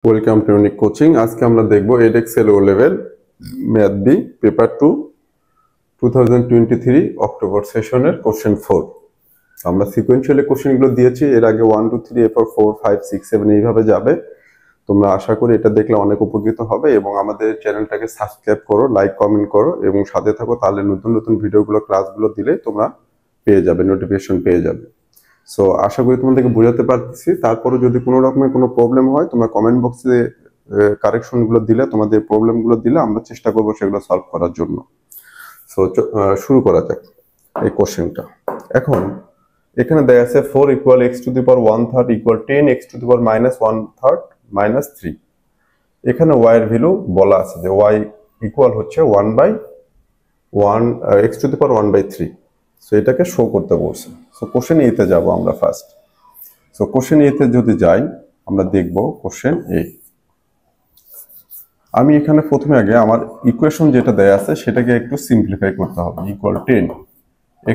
Welcome to unique coaching. আজকে আমরা দেখব Edexcel O level math B paper 2 2023 October সেশনের কোশ্চেন 4। আমরা সিকোয়েন্সিয়ালি কোশ্চেনগুলো দিয়েছি, এর আগে 1 2 3 এরপর 4 5 6 7 এইভাবে যাবে। তোমরা আশা করি এটা দেখলে অনেক উপকৃত হবে এবং আমাদের চ্যানেলটাকে সাবস্ক্রাইব করো, লাইক কমেন্ট করো এবং সাথে থাকো, তাহলে নতুন নতুন ভিডিওগুলো ক্লাসগুলো দিলে তোমরা পেয়ে যাবে, নোটিফিকেশন পেয়ে যাবে। সো আশা করি তোমাদেরকে বোঝাতে পারতেছি। তারপরে যদি কোনো রকমের কোনো প্রবলেম হয় তোমরা কমেন্ট বক্সে কারেকশনগুলো দিলে, তোমাদের প্রবলেমগুলো দিলে আমরা চেষ্টা করব সেগুলো সলভ করার জন্য। সো শুরু করা যাক এই কোশ্চেনটা। এখন এখানে দেয়া আছে 4 equal x to the power 1/3 equal 10 x to the power -1/3 -3। এখানে y এর ভ্যালু বলা আছে যে y ইকুয়াল হচ্ছে 1/1 x to the power 1/3। So এটাকে শো করতে বলছে। সো কোশ্চেন এতে যাব আমরা ফার্স্ট। সো কোশ্চেন এতে যদি যাই আমরা দেখব কোশ্চেন এ। আমি এখানে প্রথমে আগে আমার ইকুয়েশন যেটা দেয়া আছে সেটাকে একটু সিম্পলিফাই করতে হবে। Equal 10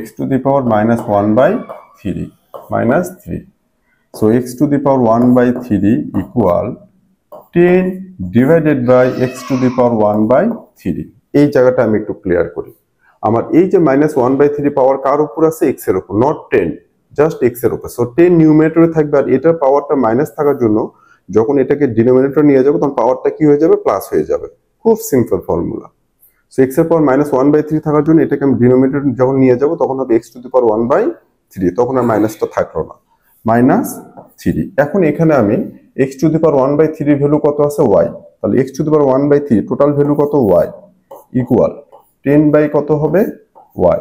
x to the power -1/3 -3। So x to the power 1/3 equal 10 divided by x to the power 1/3। এই জায়গাটা আমি একটু ক্লিয়ার করি। আমার এই যে -1/3 পাওয়ার কার উপর আছে? x এর উপর, নট 10, জাস্ট x এর উপর। সো 10 নিউমারেটরে থাকবে আর এটার পাওয়ারটা মাইনাস থাকার জন্য যখন এটাকে ডিনোমিনেটর নিয়ে যাবো তখন পাওয়ারটা কি হয়ে যাবে? প্লাস হয়ে যাবে। খুব সিম্পল ফর্মুলা। সো x এর পাওয়ার -1/3 থাকার জন্য এটাকে আমি ডিনোমিনেটর যখন নিয়ে যাব তখন হবে x টু দি পাওয়ার 1/3, তখন আর মাইনাসটা থাকলো না, -3। এখন এখানে আমি x to the power 1/3 value কত আছে? y। তাহলে x to the power 1/3 total value কত? y ইকুয়াল 10 বাই কত হবে? y,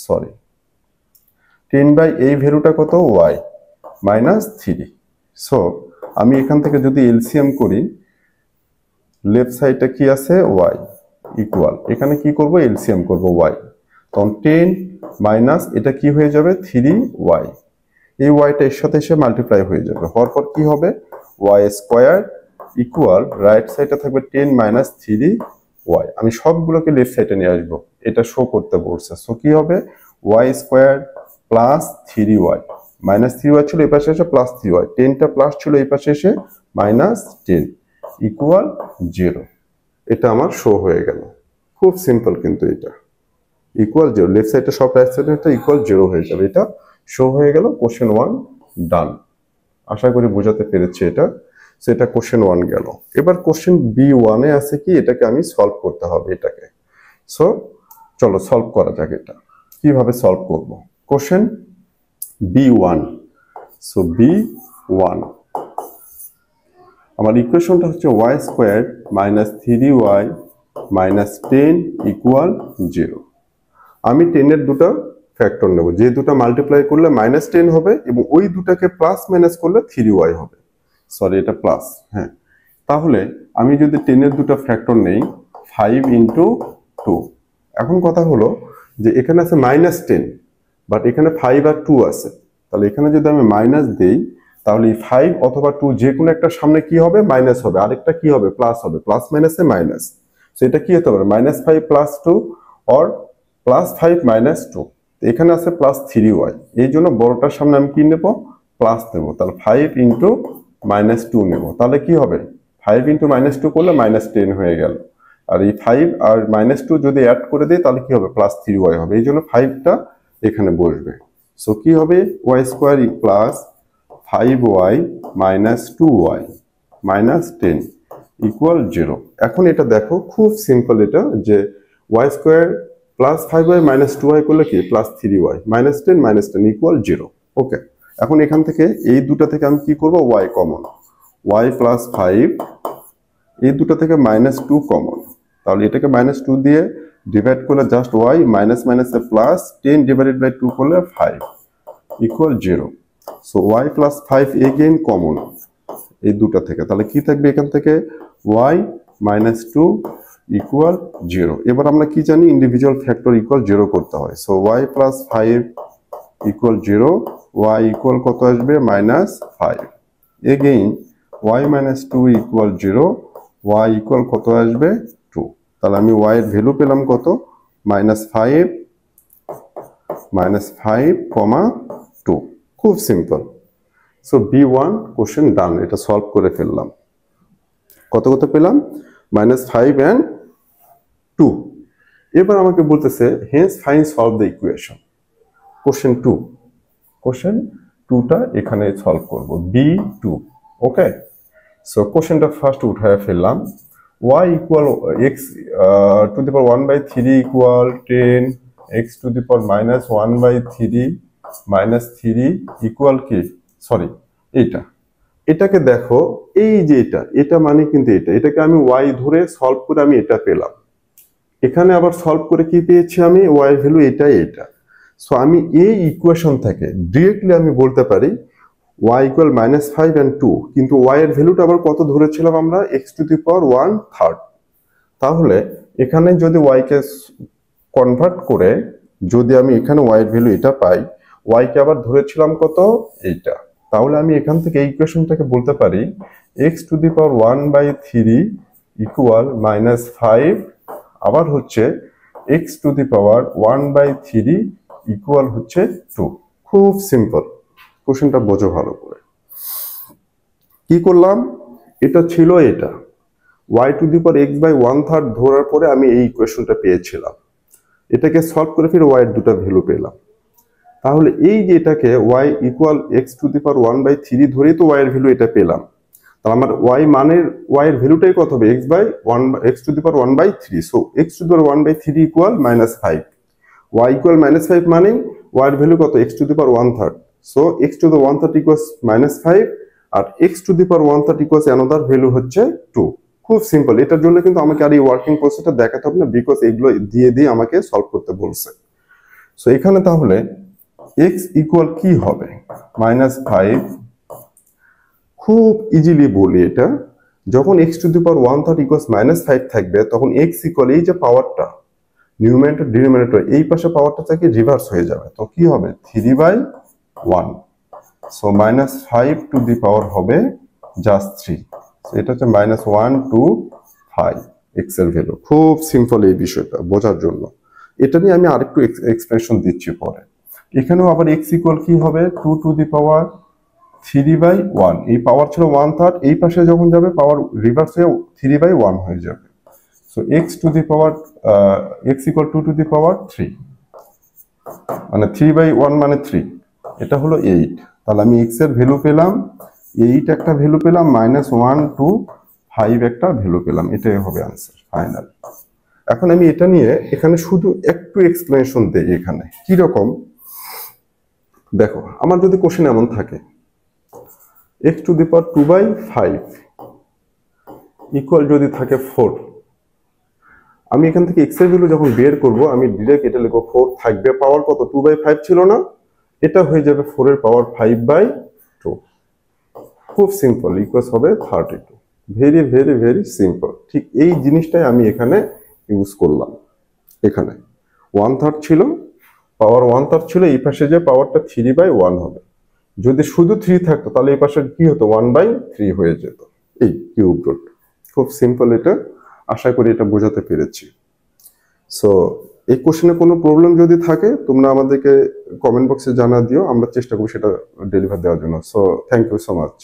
সরি 10 বাই এই ভ্যালুটা কত? y -3। সো আমি এখান থেকে যদি এলসিএম করি, লেফট সাইডটা কি আছে? y ইকুয়াল, এখানে কি করব? এলসিএম করব y। তখন 10 মাইনাস এটা কি হয়ে যাবে? 3y। এই ওয়াইটা এর সাথে এসে মাল্টিপ্লাই হয়ে যাবে, হওয়ার পর কি হবে? y স্কয়ার ইকুয়াল রাইট সাইডে থাকবে 10 মাইনাস 3y। আমি সবগুলোকে লেফট সাইডে নিয়ে আসবো, এটা শো করতে বলছে। সো কি হবে? y square plus 3y, -3y ছিল এই পাশে এসে প্লাস 3y, 10টা প্লাস ছিল এই পাশে এসে -10 ইকুয়াল 0। এটা আমার শো হয়ে গেল। খুব সিম্পল কিন্তু এটা ইকুয়াল 0, লেফট সাইডে সব রাইট সাইডে এটা ইকুয়াল 0 হয়ে যাবে। এটা শো হয়ে গেল। কোশ্চেন 1 ডান। আশা করি বোঝাতে পেরেছি এটা। সেটা কোশ্চেন 1 গেল। এবার কোশ্চেন B1 এ আছে কি, এটাকে আমি সলভ করতে হবে এটাকে। সো চলো সলভ করা যাক। এটা কিভাবে সলভ করব? Question B1। সো B1 আমার ইকুয়েশনটা হচ্ছে y স্কয়ার -3y -10 ইকুয়াল 0। আমি 10 এর দুটো ফ্যাক্টর নেব, যে দুটো মাল্টিপ্লাই করলে -10 হবে এবং ওই দুটাকে প্লাস মাইনাস করলে 3y হবে। সরি, এটা প্লাস, হ্যাঁ। তাহলে আমি যদি 10 এর দুটো ফ্যাক্টর নেই 5 ইন্টু 2। এখন কথা হলো যে এখানে আছে -10, বাট এখানে 5 আর 2 আছে। তাহলে এখানে যদি আমি মাইনাস দেই তাহলে এই 5 অথবা 2 যে কোনো একটা সামনে কি হবে? মাইনাস হবে, আরেকটা কি হবে? প্লাস হবে। প্লাস মাইনাসে মাইনাস। সো এটা কি হতে পারে? -5 প্লাস 2 অর +5 -2। এখানে আছে +3y, এই জন্য বড়টার সামনে আমি কি নেব? প্লাস নেব। তাহলে 5 ইন্টু -2 নেব। তাহলে কি হবে? 5 ইন্টু -2 করলে -10 হয়ে গেল। আর এই 5 আর -2 যদি অ্যাড করে দিই তাহলে কি হবে? +3y হবে। এই জন্য 5টা এখানে বসবে। সো কি হবে? y square plus 5y -2y -10 equal 0। এখন এটা দেখো খুব সিম্পল, এটা যে y square plus 5y -2y করলে কি? +3y -10 -10 equal 0। ওকে, এখন এখান থেকে এই দুটা থেকে আমি কি করব? y কমন, y প্লাস 5, এই দুটো থেকে -2 কমন। তাহলে এটাকে -2 দিয়ে ডিভাইড করলে জাস্ট y, মাইনাস মাইনাসে প্লাস, 10 ডিভাইডেড বাই 2 করলে 5 equal 0। So y plus 5 again common এই দুটা থেকে। তাহলে কি থাকবে এখান থেকে? y -2 equal 0। এবার আমরা কি জানি? ইন্ডিভিজুয়াল ফ্যাক্টর ইকুয়াল 0 করতে হয়। So y plus 5 equal 0, y equal কত আসবে? -5। Again y -2 equal 0, y equal কত আসবে? 2। তাহলে আমি y এর ভ্যালু পেলাম কত? -5, -5, 2। খুব সিম্পল। সো B1 কোশ্চেন ডান, এটা সলভ করে ফেললাম। কত কত পেলাম, -5 and 2। এবার আমাকে বলতেছে hence find solve the equation. Question 2, question 2টা এখানে সলভ করব, B2। ওকে, সো কোশ্চেনটা ফার্স্ট উঠায় ফেললাম। y equal x to the power 1/3 equal 10, x to the power -1/3 -3 equal কি, সরি এইটা, এটাকে দেখো, এই যে এটা মানে কিন্তু এটাকে আমি y ধরে সলভ করে আমি এটা পেলাম। এখানে আবার সলভ করে কি পেয়েছি আমি, y এর ভ্যালু এটা। সো আমি এই ইকুয়েশন থেকে ডিরেক্টলি আমি বলতে পারি y ইকুয়াল -5 and 2, কিন্তু y এর ভ্যালুটা আবার কত ধরেছিলাম আমরা, x টু দি পাওয়ার 1/3। তাহলে এখানে যদি y কে কনভার্ট করে যদি আমি এখানে y এর ভ্যালু এটা পাই, y কে আবার ধরেছিলাম কত, এইটা। তাহলে আমি এখান থেকে এই ইকুয়েশনটাকে বলতে পারি x to the power 1/3 equal -5, আবার হচ্ছে x to the power 1/3 equal হচ্ছে 2। খুব সিম্পল, কোশ্চেনটা বোঝো ভালো করে। কি করলাম, এটা ছিল এটা, y two the power x/1/3 ধরার পরে আমি এই ইকুয়েশনটা পেয়েছিলাম। এটাকে সলভ করে ফির y এর দুটো ভ্যালু পেলাম। তাহলে এই যে এটাকে y equal x to the power 1/3 ধরেই তো y এর ভ্যালু এটা পেলাম। তাহলে আমার y মানের y এর ভ্যালুটাই কত হবে, x to the power 1/3। So x to the power 1/3 equal -5। y equal -5 মানে y এর ভ্যালু কত, x to the power 1/3। So x to the 1/3 equals -5, আর x to the power 1/3 equals another value হচ্ছে 2। খুব simple, এটার জন্য কিন্তু আমাকে আর এই ওয়ার্কিং প্রসেসটা দেখাতে হবে না, বিকজ এগুলো দিয়ে আমাকে সলভ করতে বলছে। সো এখানে তাহলে x ইকুয়াল কি হবে, -5। খুব ইজিলি বলি এটা, যখন x to the power 1/3 equals -5 থাকবে, তখন x ইকুয়াল এই যে পাওয়ারটা নিউমারেটর ডিনোমিনেটর এই পাশে পাওয়ারটা থেকে রিভার্স হয়ে যাবে, তো কি হবে 3/1। সো -5 টু দি পাওয়ার হবে জাস্ট 3। সো এটা হচ্ছে -1 to 5 x এর ভ্যালু। খুব সিম্পল এই বিষয়টা বোঝার জন্য, এটা নিয়ে আমি আরেকটু এক্সপ্লেনেশন দিচ্ছি পরে। এখানেও আবার x ইকুয়াল কি হবে, 2 টু দি পাওয়ার 3/1। এই পাওয়ার ছিল 1/3, এই পাশে যখন যাবে পাওয়ার রিভার্স হয়ে 3/1 হয়ে যাবে। So x to the power x equal 2 to the power 3, মানে 3/1 মানে 3, এটা হলো 8। তাহলে আমি x এর ভ্যালু পেলাম 8 একটা ভ্যালু পেলাম, -1 to 5 একটা ভ্যালু পেলাম, এটাই হবে आंसर ফাইনাল। এখন আমি এটা নিয়ে এখানে শুধু একটু এক্সপ্লেনেশন দেই। এখানে কি রকম দেখো, আমার যদি কোশ্চেন এমন থাকে x to the power 2/5 equal যদি থাকে 4, আমি এখান থেকে x এর ভ্যালু যখন বের করব আমি ডাইরেক্ট এটা লিখব 4 থাকবে, পাওয়ার কত 2/5 ছিল না, এটা হয়ে যাবে 4 এর পাওয়ার 5/2। খুব সিম্পল, ইকুয়ালস হবে 32। Very very very simple. ঠিক এই জিনিসটাই আমি এখানে ইউজ করলাম। এখানে 1/3 ছিল, পাওয়ার 1/3 ছিল, এই পাশে যে পাওয়ারটা 3/1 হবে। যদি শুধু 3 থাকতো তাহলে এই পাশে কি হতো, 1/3 হয়ে যেত, এই কিউব রুট। খুব সিম্পল এটা, আশা করি এটা বোঝাতে পেরেছি। সো এই কোশ্চেনে কোনো প্রবলেম যদি থাকে তোমরা আমাদেরকে কমেন্ট বক্সে জানা দিও, আমরা চেষ্টা করব সেটা ডেলিভার দেওয়ার জন্য। So thank you so much.